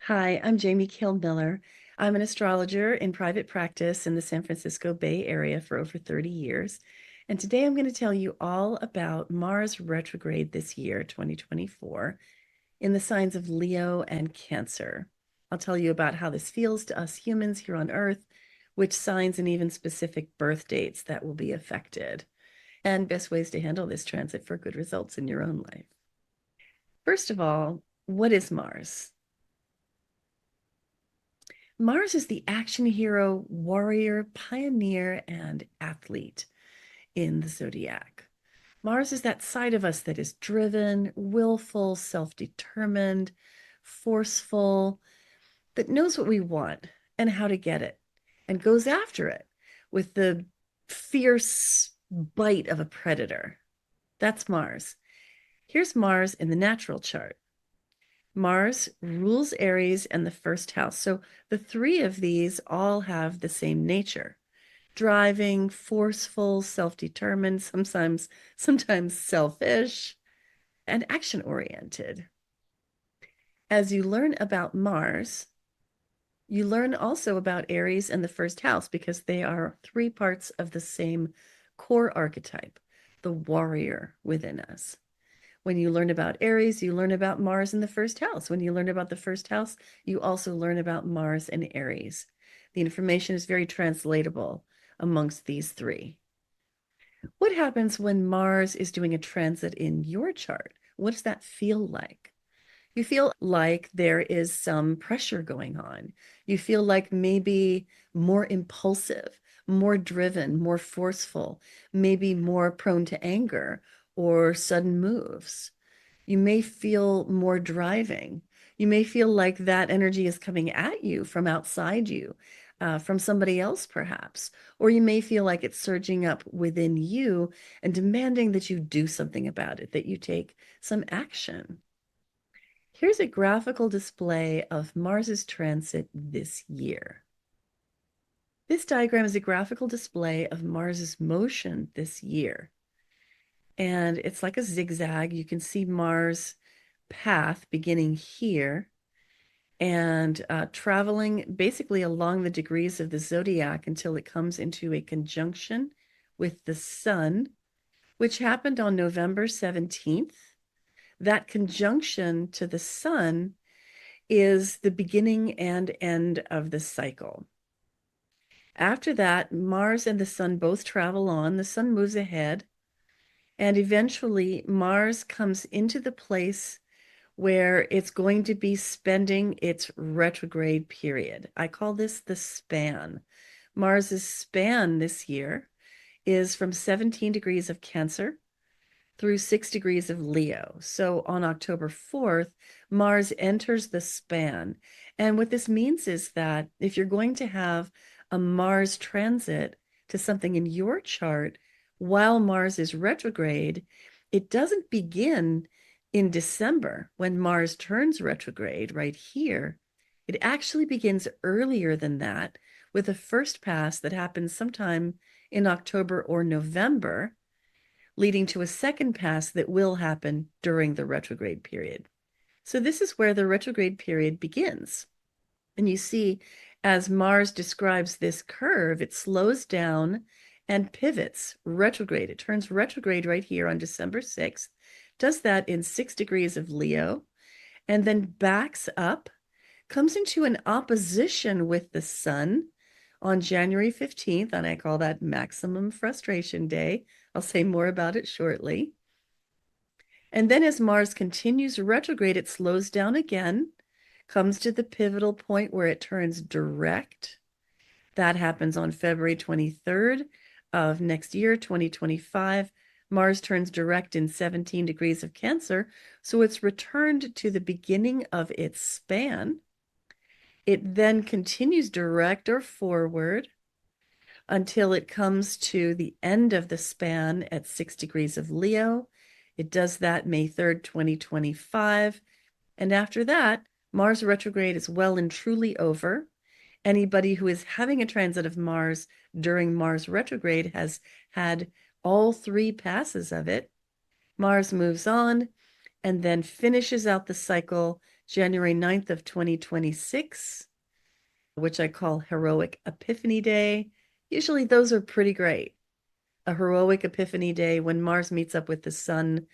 Hi, I'm Jamie Kahl Miller. I'm an astrologer in private practice in the San Francisco Bay Area for over 30 years. And today I'm going to tell you all about Mars retrograde this year, 2024, in the signs of Leo and Cancer. I'll tell you about how this feels to us humans here on Earth, which signs and even specific birth dates that will be affected, and best ways to handle this transit for good results in your own life. First of all, what is Mars? Mars is the action hero, warrior, pioneer, and athlete in the zodiac. Mars is that side of us that is driven, willful, self-determined, forceful, that knows what we want and how to get it, and goes after it with the fierce bite of a predator. That's Mars. Here's Mars in the natural chart. Mars rules Aries and the first house. So the three of these all have the same nature: driving, forceful, self-determined, sometimes selfish, and action-oriented. As you learn about Mars, you learn also about Aries and the first house because they are three parts of the same core archetype, the warrior within us. When you learn about Aries, you learn about Mars in the first house. When you learn about the first house, you also learn about Mars and Aries. The information is very translatable amongst these three. What happens when Mars is doing a transit in your chart? What does that feel like? You feel like there is some pressure going on. You feel like maybe more impulsive, more driven, more forceful, maybe more prone to anger or sudden moves. You may feel more driving. You may feel like that energy is coming at you from outside you, from somebody else perhaps. Or you may feel like it's surging up within you and demanding that you do something about it, that you take some action. Here's a graphical display of Mars's transit this year. This diagram is a graphical display of Mars's motion this year. And it's like a zigzag. You can see Mars' path beginning here and traveling basically along the degrees of the zodiac until it comes into a conjunction with the sun, which happened on November 17th. That conjunction to the sun is the beginning and end of the cycle. After that, Mars and the sun both travel on. The sun moves ahead, and eventually Mars comes into the place where it's going to be spending its retrograde period. I call this the span. Mars's span this year is from 17 degrees of Cancer through 6 degrees of Leo. So on October 4th, Mars enters the span. And what this means is that if you're going to have a Mars transit to something in your chart while Mars is retrograde, it doesn't begin in December when Mars turns retrograde right here. It actually begins earlier than that with a first pass that happens sometime in October or November, leading to a second pass that will happen during the retrograde period. So this is where the retrograde period begins. And you see, as Mars describes this curve, it slows down and pivots retrograde. It turns retrograde right here on December 6th, does that in 6 degrees of Leo, and then backs up, comes into an opposition with the sun on January 15th, and I call that maximum frustration day. I'll say more about it shortly. And then as Mars continues retrograde, it slows down again, comes to the pivotal point where it turns direct. That happens on February 23rd of next year, 2025. Mars turns direct in 17 degrees of Cancer, so it's returned to the beginning of its span. It then continues direct or forward until it comes to the end of the span at 6 degrees of Leo. It does that May 3rd, 2025. And after that, Mars retrograde is well and truly over. Anybody who is having a transit of Mars during Mars retrograde has had all three passes of it. Mars moves on and then finishes out the cycle January 9th of 2026, which I heroic Heroic Epiphany Day. Usually those are pretty great. A heroic Epiphany Day when Mars meets up with the sun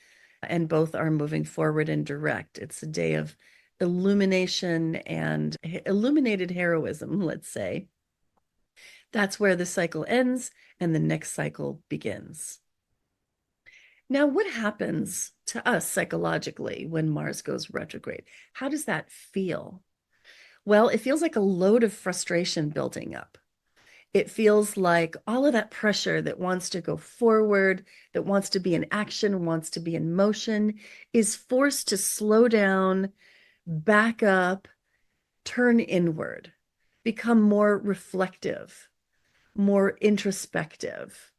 and both are moving forward and direct. It's a day of illumination and illuminated heroism, let's say. That's where the cycle ends and the next cycle begins. Now, what happens to us psychologically when Mars goes retrograde? How does that feel? Well, it feels like a load of frustration building up. It feels like all of that pressure that wants to go forward, that wants to be in action, wants to be in motion, is forced to slow down, back up, turn inward, become more reflective, more introspective.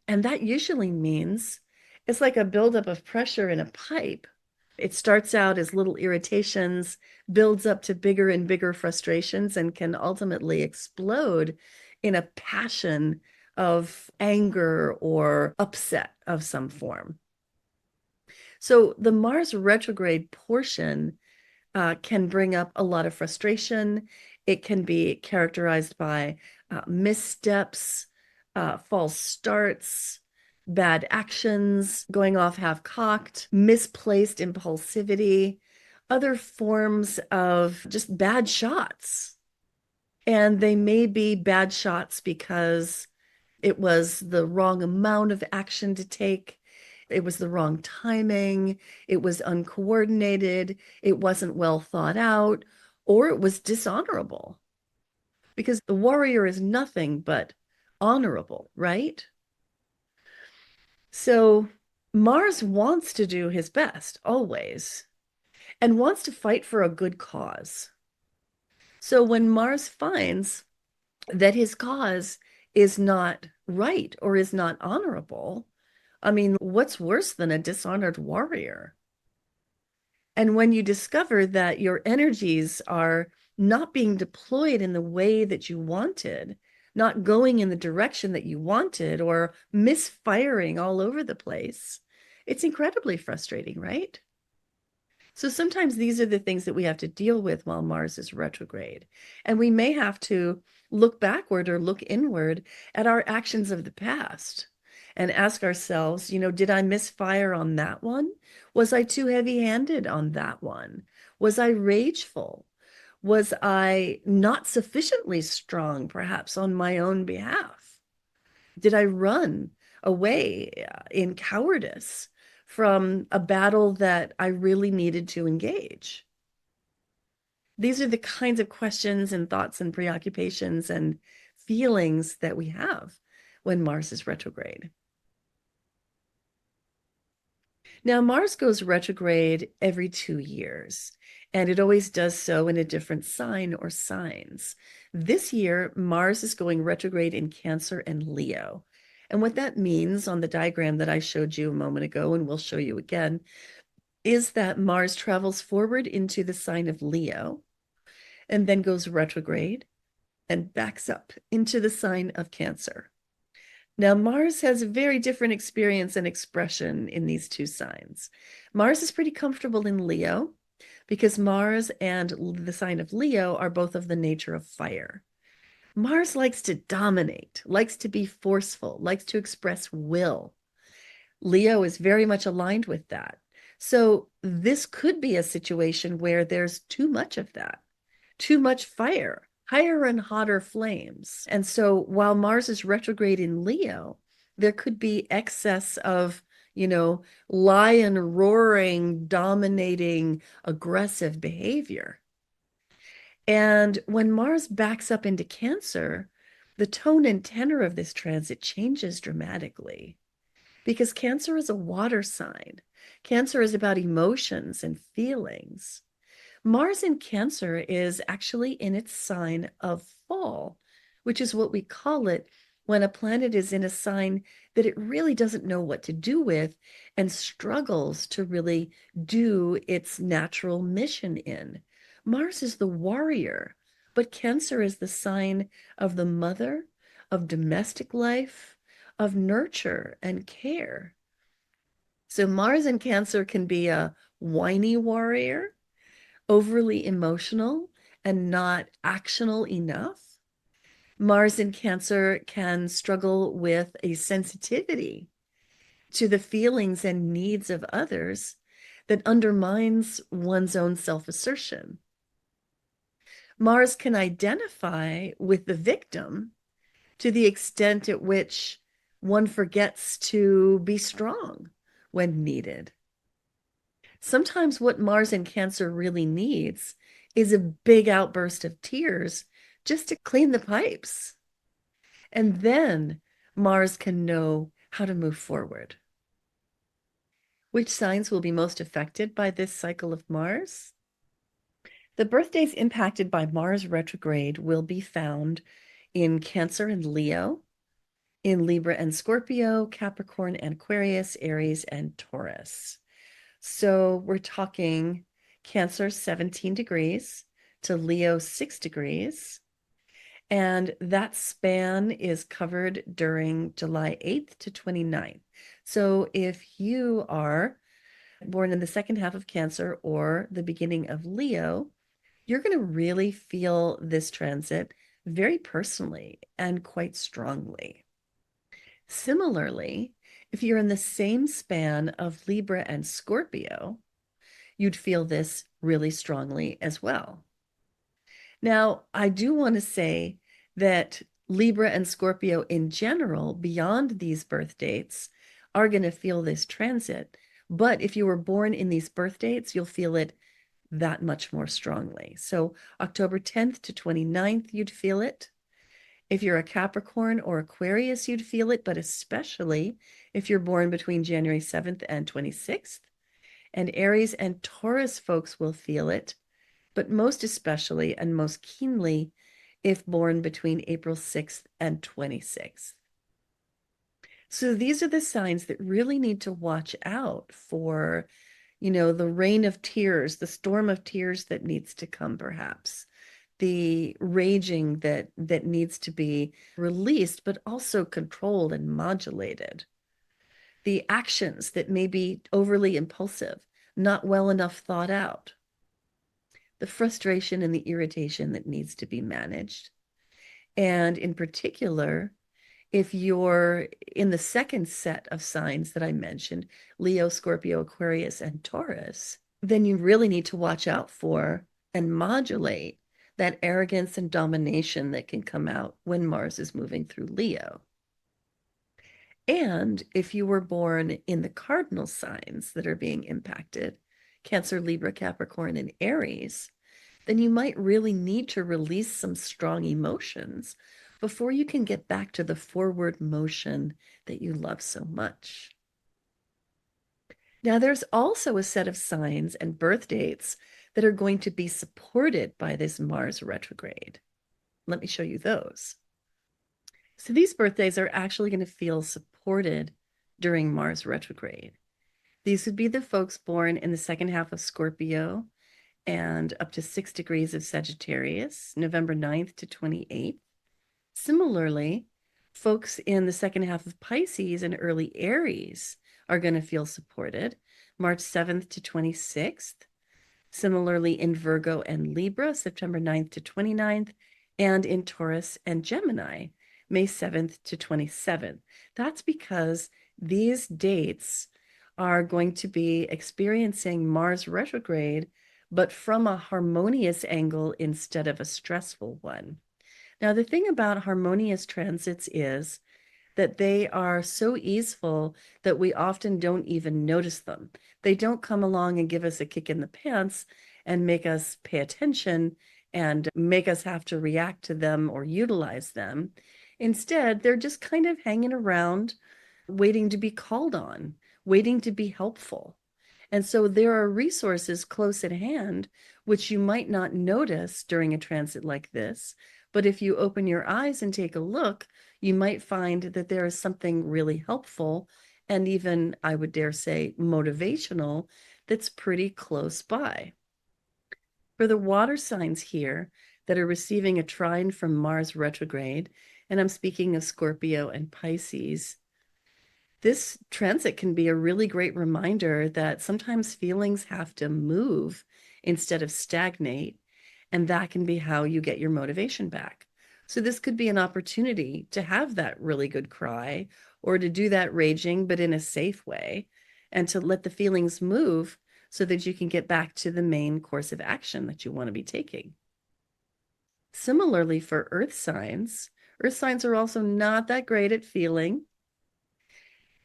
And that usually means it's like a buildup of pressure in a pipe. It starts out as little irritations, builds up to bigger and bigger frustrations, and can ultimately explode in a passion of anger or upset of some form. So the Mars retrograde portion can bring up a lot of frustration. It can be characterized by missteps, false starts, bad actions, going off half-cocked, misplaced impulsivity, other forms of just bad shots. And they may be bad shots because it was the wrong amount of action to take. It was the wrong timing. It was uncoordinated. It wasn't well thought out, or it was dishonorable. Because the warrior is nothing but honorable, right? So Mars wants to do his best always and wants to fight for a good cause. So when Mars finds that his cause is not right or is not honorable, I mean, what's worse than a dishonored warrior? And when you discover that your energies are not being deployed in the way that you wanted, not going in the direction that you wanted, or misfiring all over the place, it's incredibly frustrating, right? So sometimes these are the things that we have to deal with while Mars is retrograde. And we may have to look backward or look inward at our actions of the past and ask ourselves, did I misfire on that one? Was I too heavy-handed on that one? Was I rageful? Was I not sufficiently strong, perhaps, on my own behalf? Did I run away in cowardice from a battle that I really needed to engage? These are the kinds of questions and thoughts and preoccupations and feelings that we have when Mars is retrograde. Now, Mars goes retrograde every 2 years, and it always does so in a different sign or signs. This year, Mars is going retrograde in Cancer and Leo. And what that means on the diagram that I showed you a moment ago, and we'll show you again, is that Mars travels forward into the sign of Leo and then goes retrograde and backs up into the sign of Cancer. Now, Mars has a very different experience and expression in these two signs. Mars is pretty comfortable in Leo because Mars and the sign of Leo are both of the nature of fire. Mars likes to dominate, likes to be forceful, likes to express will. Leo is very much aligned with that. So this could be a situation where there's too much of that, too much fire, higher and hotter flames. And so while Mars is retrograde in Leo, there could be excess of, lion roaring, dominating, aggressive behavior. And when Mars backs up into Cancer, the tone and tenor of this transit changes dramatically because Cancer is a water sign. Cancer is about emotions and feelings. Mars in Cancer is actually in its sign of fall, which is what we call it when a planet is in a sign that it really doesn't know what to do with and struggles to really do its natural mission in. Mars is the warrior, but Cancer is the sign of the mother, of domestic life, of nurture and care. So Mars in Cancer can be a whiny warrior, overly emotional and not actional enough. Mars in Cancer can struggle with a sensitivity to the feelings and needs of others that undermines one's own self-assertion. Mars can identify with the victim to the extent at which one forgets to be strong when needed. Sometimes what Mars in Cancer really needs is a big outburst of tears just to clean the pipes. And then Mars can know how to move forward. Which signs will be most affected by this cycle of Mars? The birthdays impacted by Mars retrograde will be found in Cancer and Leo, in Libra and Scorpio, Capricorn and Aquarius, Aries and Taurus. So we're talking Cancer 17 degrees to Leo 6 degrees. And that span is covered during July 8th to 29th. So if you are born in the second half of Cancer or the beginning of Leo, you're going to really feel this transit very personally and quite strongly. Similarly, if you're in the same span of Libra and Scorpio, you'd feel this really strongly as well. Now, I do want to say that Libra and Scorpio in general, beyond these birth dates, are going to feel this transit. But if you were born in these birth dates, you'll feel it that much more strongly. So October 10th to 29th, you'd feel it. If you're a Capricorn or Aquarius, you'd feel it, but especially if you're born between January 7th and 26th. And Aries and Taurus folks will feel it, but most especially and most keenly if born between April 6th and 26th. So these are the signs that really need to watch out for, the rain of tears, the storm of tears that needs to come, perhaps, the raging that needs to be released, but also controlled and modulated, the actions that may be overly impulsive, not well enough thought out, the frustration and the irritation that needs to be managed. And in particular, if you're in the second set of signs that I mentioned, Leo, Scorpio, Aquarius, and Taurus, then you really need to watch out for and modulate that arrogance and domination that can come out when Mars is moving through Leo. And if you were born in the cardinal signs that are being impacted, Cancer, Libra, Capricorn, and Aries, then you might really need to release some strong emotions before you can get back to the forward motion that you love so much. Now, there's also a set of signs and birth dates that are going to be supported by this Mars retrograde. Let me show you those. So these birthdays are actually going to feel supported during Mars retrograde. These would be the folks born in the second half of Scorpio and up to 6 degrees of Sagittarius, November 9th to 28th. Similarly, folks in the second half of Pisces and early Aries are going to feel supported, March 7th to 26th. Similarly, in Virgo and Libra, September 9th to 29th, and in Taurus and Gemini, May 7th to 27th. That's because these dates are going to be experiencing Mars retrograde, but from a harmonious angle instead of a stressful one. Now, the thing about harmonious transits is that they are so easeful that we often don't even notice them. They don't come along and give us a kick in the pants and make us pay attention and make us have to react to them or utilize them. Instead, they're just kind of hanging around, waiting to be called on, waiting to be helpful. And so there are resources close at hand, which you might not notice during a transit like this. But if you open your eyes and take a look, you might find that there is something really helpful and even, I would dare say, motivational that's pretty close by. For the water signs here that are receiving a trine from Mars retrograde, and I'm speaking of Scorpio and Pisces, This transit can be a really great reminder that sometimes feelings have to move instead of stagnate, and that can be how you get your motivation back. So, this could be an opportunity to have that really good cry or to do that raging, but in a safe way, and to let the feelings move so that you can get back to the main course of action that you want to be taking. Similarly, for earth signs are also not that great at feeling.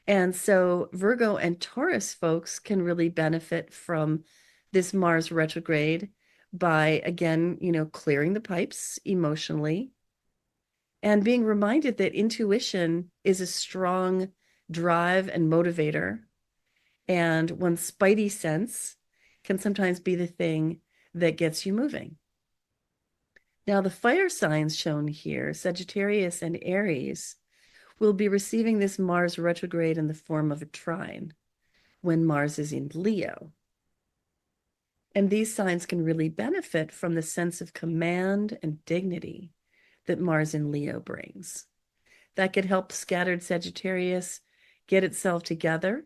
And so Virgo and Taurus folks can really benefit from this Mars retrograde by, again, clearing the pipes emotionally and being reminded that intuition is a strong drive and motivator. And one's spidey sense can sometimes be the thing that gets you moving. Now, the fire signs shown here, Sagittarius and Aries, will be receiving this Mars retrograde in the form of a trine when Mars is in Leo. And these signs can really benefit from the sense of command and dignity that Mars in Leo brings. That could help scattered Sagittarius get itself together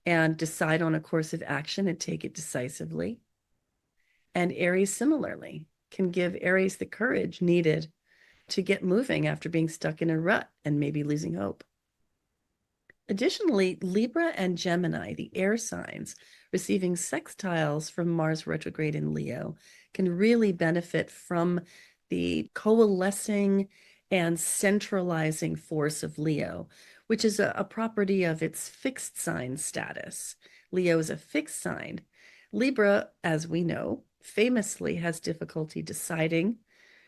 and decide on a course of action and take it decisively. And Aries similarly can give Aries the courage needed to get moving after being stuck in a rut and maybe losing hope. Additionally, Libra and Gemini, the air signs, receiving sextiles from Mars retrograde in Leo, can really benefit from the coalescing and centralizing force of Leo, which is a property of its fixed sign status. Leo is a fixed sign. Libra, as we know, famously has difficulty deciding,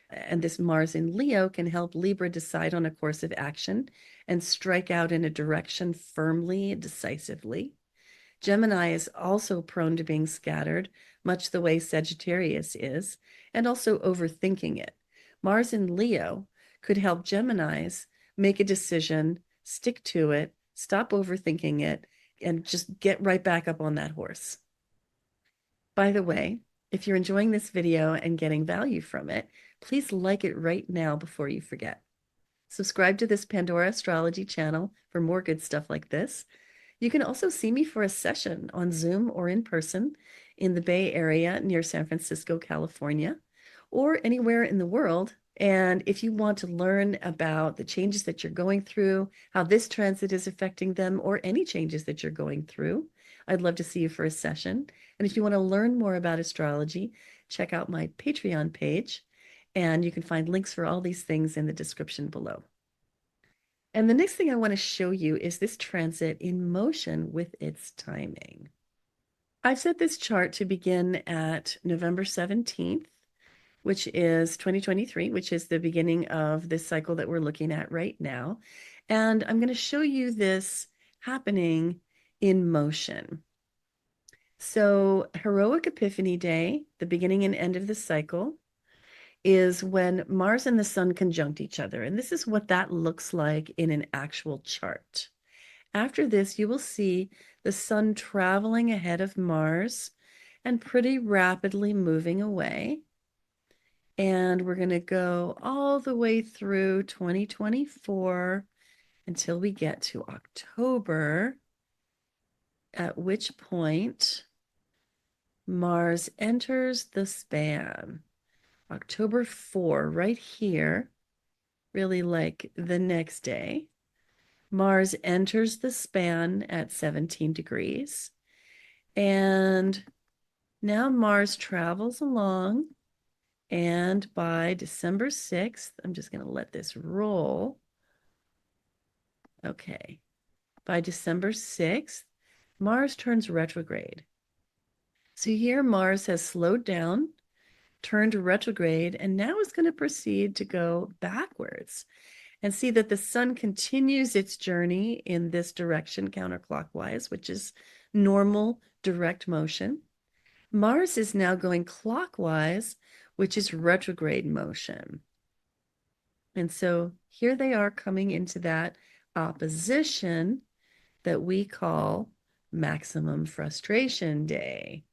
and this Mars in Leo can help Libra decide on a course of action and strike out in a direction firmly and decisively. Gemini is also prone to being scattered, much the way Sagittarius is, and also overthinking it. Mars in Leo could help Geminis make a decision, stick to it, stop overthinking it, and just get right back up on that horse. By the way, if you're enjoying this video and getting value from it, please like it right now before you forget. Subscribe to this Pandora Astrology channel for more good stuff like this. You can also see me for a session on Zoom or in person in the Bay Area near San Francisco, California, or anywhere in the world. And if you want to learn about the changes that you're going through, how this transit is affecting them, or any changes that you're going through, I'd love to see you for a session. And if you want to learn more about astrology, check out my Patreon page, and you can find links for all these things in the description below. And the next thing I want to show you is this transit in motion with its timing. I've set this chart to begin at November 17th, which is 2023, which is the beginning of this cycle that we're looking at right now. And I'm going to show you this happening in motion. So Heroic Epiphany Day, the beginning and end of the cycle, is when Mars and the Sun conjunct each other. And this is what that looks like in an actual chart. After this, you will see the Sun traveling ahead of Mars and pretty rapidly moving away. And we're going to go all the way through 2024 until we get to October, at which point Mars enters the span. October 4, right here, really like the next day, Mars enters the span at 17 degrees. And now Mars travels along. And by December 6th, I'm just going to let this roll. Okay. By December 6th, Mars turns retrograde. So here Mars has slowed down, turned retrograde, and now is going to proceed to go backwards. And see that the Sun continues its journey in this direction counterclockwise, which is normal direct motion. Mars is now going clockwise, which is retrograde motion. And so here they are coming into that opposition that we call maximum frustration day.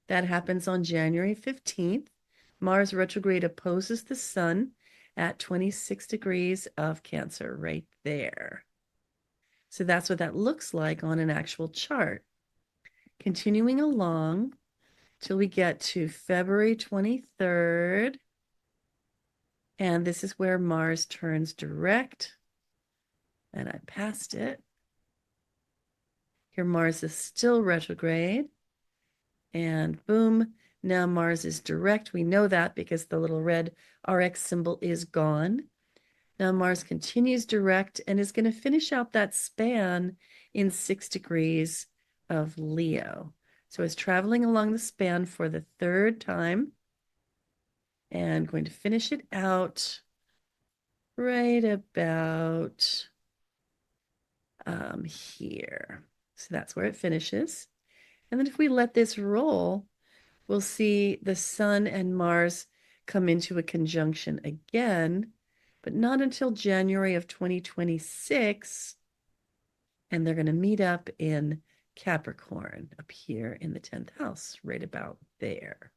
That happens on January 15th. Mars retrograde opposes the Sun at 26 degrees of Cancer right there. So that's what that looks like on an actual chart. Continuing along till we get to February 23rd. And this is where Mars turns direct. And I passed it. Here Mars is still retrograde. And boom, now Mars is direct. We know that because the little red RX symbol is gone. Now Mars continues direct and is going to finish out that span in 6 degrees of Leo. So it's traveling along the span for the third time and going to finish it out right about here. So that's where it finishes. And then if we let this roll, we'll see the Sun and Mars come into a conjunction again, but not until January of 2026. And they're going to meet up in Capricorn up here in the 10th house, right about there.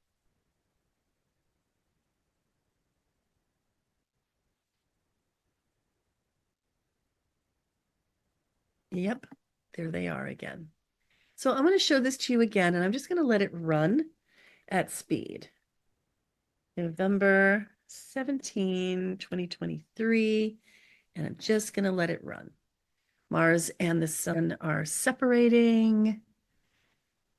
Yep, there they are again. So I'm going to show this to you again, and I'm just going to let it run at speed. November 17, 2023, and I'm just going to let it run. Mars and the Sun are separating.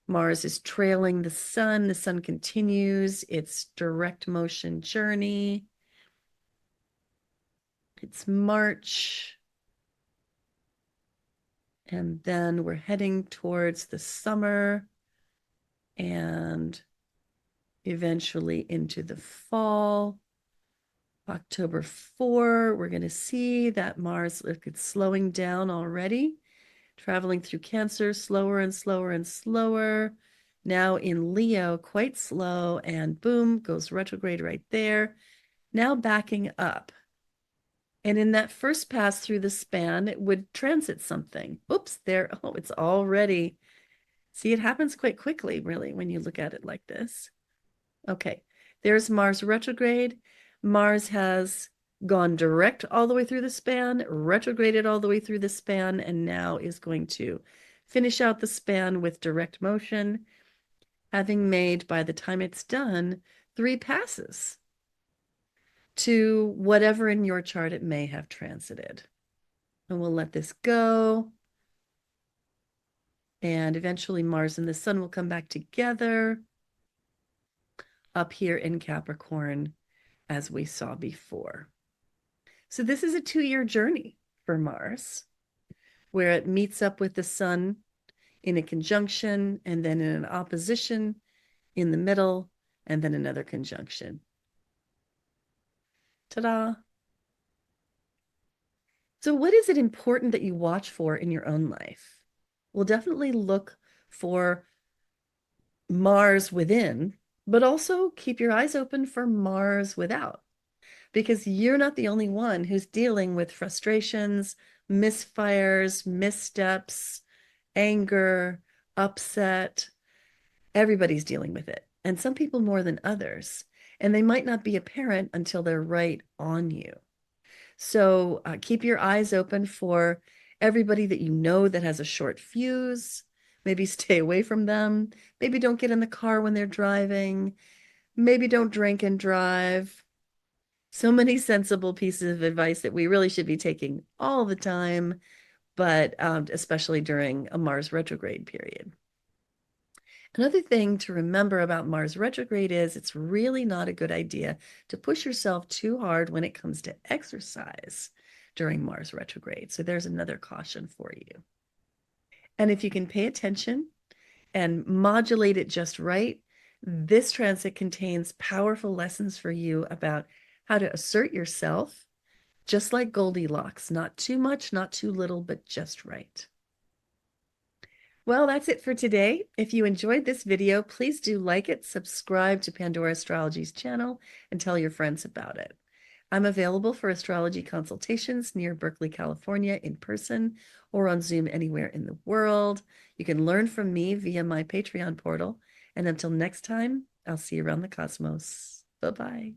Mars is trailing the Sun. The Sun continues its direct motion journey. It's March. And then we're heading towards the summer and eventually into the fall. October 4, we're going to see that Mars, look, it's slowing down already, traveling through Cancer, slower and slower and slower. Now in Leo, quite slow, and boom, goes retrograde right there. Now backing up. And in that first pass through the span, it would transit something. Oops, there. Oh, it's already. See, it happens quite quickly, really, when you look at it like this. Okay, there's Mars retrograde. Mars has gone direct all the way through the span, retrograded all the way through the span, and now is going to finish out the span with direct motion, having made, by the time it's done, 3 passes to whatever in your chart it may have transited. And we'll let this go. And eventually Mars and the Sun will come back together up here in Capricorn, as we saw before. So this is a 2-year journey for Mars, where it meets up with the Sun in a conjunction, and then in an opposition in the middle, and then another conjunction. Ta-da! So what is it important that you watch for in your own life? Well, definitely look for Mars within, but also keep your eyes open for Mars without, because you're not the only one who's dealing with frustrations, misfires, missteps, anger, upset. Everybody's dealing with it, and some people more than others, and they might not be apparent until they're right on you. So keep your eyes open for everybody that you know that has a short fuse. Maybe stay away from them. Maybe don't get in the car when they're driving. Maybe don't drink and drive. So many sensible pieces of advice that we really should be taking all the time, but especially during a Mars retrograde period. Another thing to remember about Mars retrograde is it's really not a good idea to push yourself too hard when it comes to exercise during Mars retrograde. So there's another caution for you. And if you can pay attention and modulate it just right, this transit contains powerful lessons for you about how to assert yourself, just like Goldilocks, not too much, not too little, but just right. Well, that's it for today. If you enjoyed this video, please do like it, subscribe to Pandora Astrology's channel, and tell your friends about it. I'm available for astrology consultations near Berkeley, California, in person or on Zoom anywhere in the world. You can learn from me via my Patreon portal. And until next time, I'll see you around the cosmos. Bye-bye.